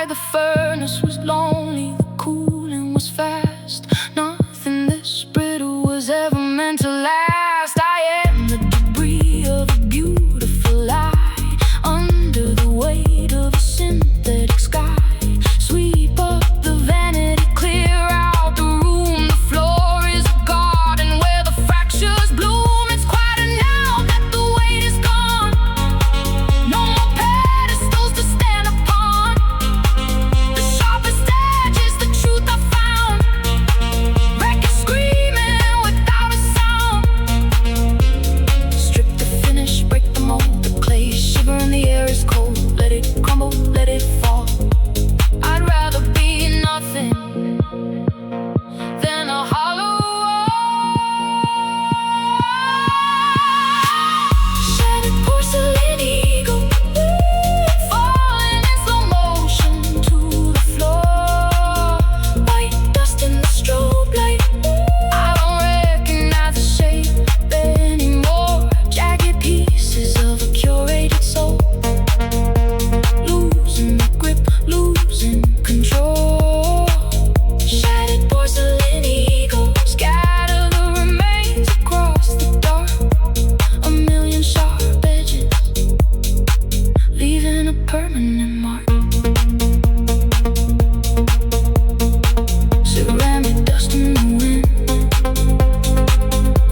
sky. The furnace was lonely, the cooling was fast. Nothing this brittle was ever meant to last. I am the debris of a beautiful lie, under the weight of a synthetic sky. Sweep up the vanity, clear out the room. The floor is a garden where the fractures bloom. It's quieter now that the weight is gone. No more pedestals to stand upon. The sharpest edge is the truth I found. Record screaming without a sound. Strip the finish, break the mold. The clay shiver and the air is cold. Let it crumble, let it fall. I'd rather be nothing than a hollow wall. Shattered porcelain eagle, falling in slow motion to the floor. White dust in the strobe light, I don't recognize the shape anymore. Jagged pieces of a curated soul, losing the grip, losing control. Shattered porcelain eagle, scatter the remains across the dark. A million sharp edges, leaving a permanent mark. Ceramic dust in the wind,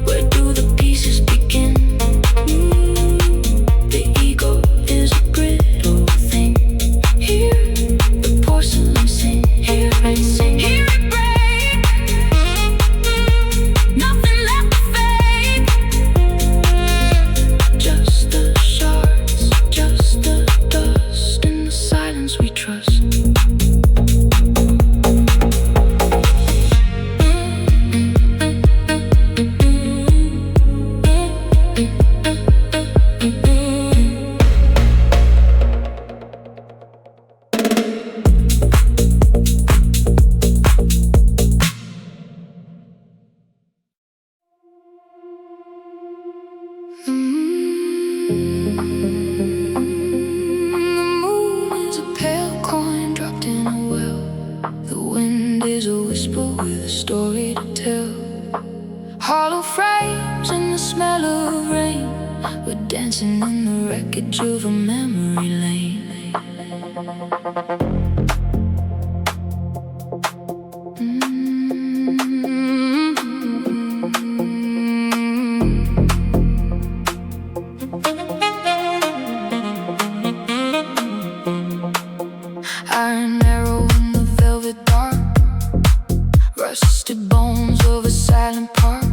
where do the pieces begin? The ego is a brittle thing. Hear the porcelain sing, hear it sing, hear it break. Nothing left to fake. Just the shards, just the dust in the silence we trust. The moon is a pale coin dropped in a well. The wind is a whisper with a story to tell. Hollow frames and the smell of rain, we're dancing in the wreckage of a memory lane. Iron arrow in the velvet dark, rusted bones of a silent park.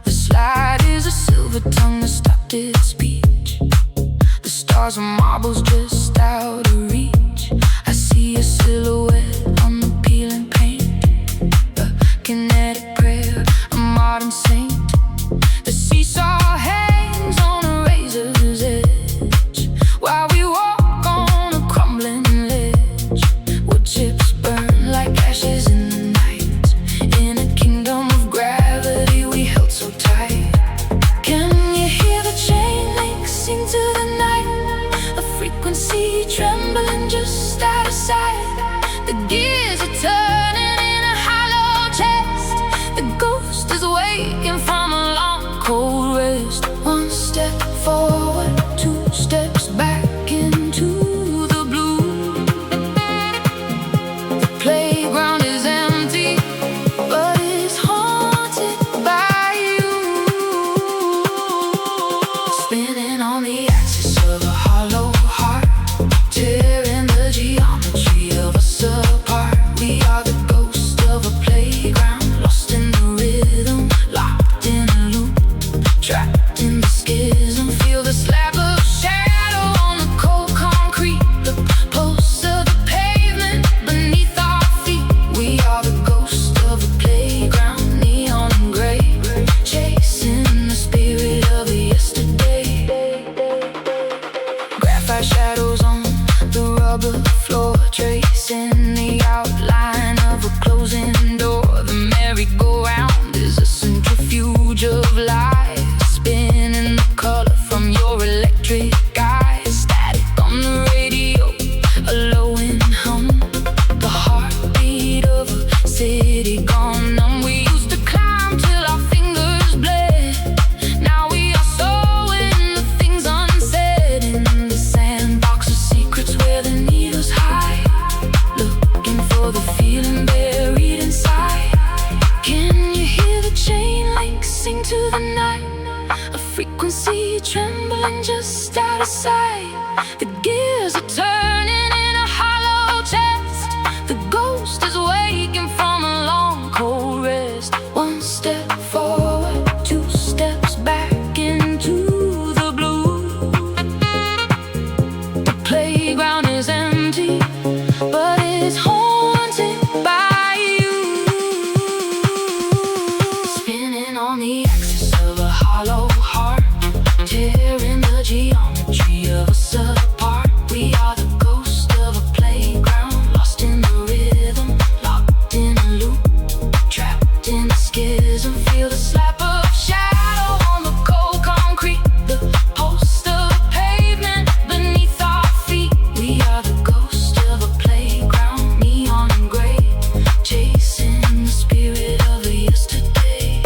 The slide is a silver tongue that stopped its speech. The stars are marbles just out of reach. I see a silhouette on the peeling paint, a kinetic prayer, a modern saint. The seesaw hangs on a razor's edge while we walk on a crumbling ledge. Wood chips burn like ashes in the night. In a kingdom of gravity we held so tight. Can you hear the chain link sing to the night? A frequency trembling just out of sight. The gears are turning in a hollow chest. The ghost is waking from a long cold rest. One step forward, two steps back into the blue. The playground is empty, but it's haunted by you. Spinning on the axis of a hollow heart, tearing the geometry of us apart. We are the ghost of a playground, lost in the rhythm, locked in a loop, trapped in the schism. Feel the slap of shadow on the cold concrete, the pulse of the pavement beneath our feet. We are the ghost of a playground, neon and gray, chasing the spirit of yesterday. Graphite shadows on the rubber floor, tracing the outline of a closing door. The merry-go-round is a centrifuge of light, spinning the color from your electric eyes. Static on the radio, a low-end hum. feeling buried inside. Can you hear the chain link sing to the night? A frequency trembling just out of sight. The gears are turning in a hollow chest. The ghost is waking from a long cold rest. One step forward, two steps back into the blue. The playground is empty, but it's haunted by you. Spinning on the axis of a hollow heart, tearing the geometry of us apart. We are the ghost of a playground, lost in the rhythm, locked in a loop, trapped in the schism. Feel the slap of shadow on the cold concrete, the pulse of pavement beneath our feet. We are the ghost of a playground, neon and gray, chasing the spirit of a yesterday.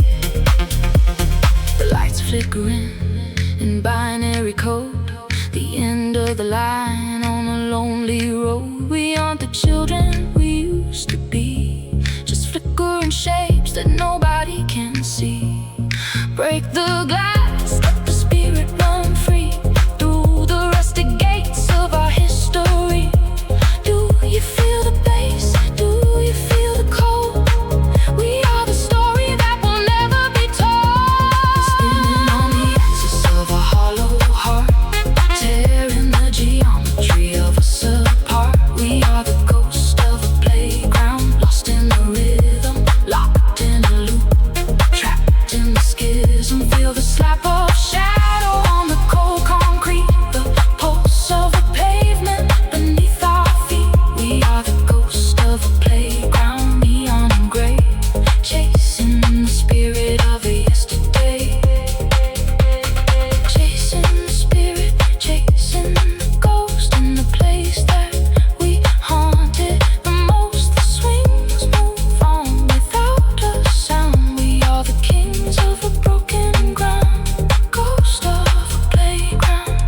The lights flickering in binary code, the end of the line on a lonely road. We aren't the children we used to be, just flickering shapes that nobody can see. Break the glass, let the spirit run free through the rusty gates of our history. Do you feel the bass? Do you feel the cold? We are the story that will never be told. Spinning on the axis of a hollow heart, tearing the geometry of us apart. We are the ghost of a playground, lost in the rhythm, locked in a loop, trapped in the schism. Feel the slap of shadow on the cold concrete, the pulse of the pavement beneath our feet. We are the ghost of a playground, neon and gray, chasing the spirit of a yesterday. Chasing the spirit, chasing the ghost in the place that we haunted the most. The swings move on without a sound. We are the kings of a broken ground, ghost of a playground,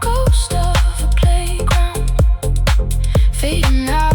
ghost of a playground, fading out.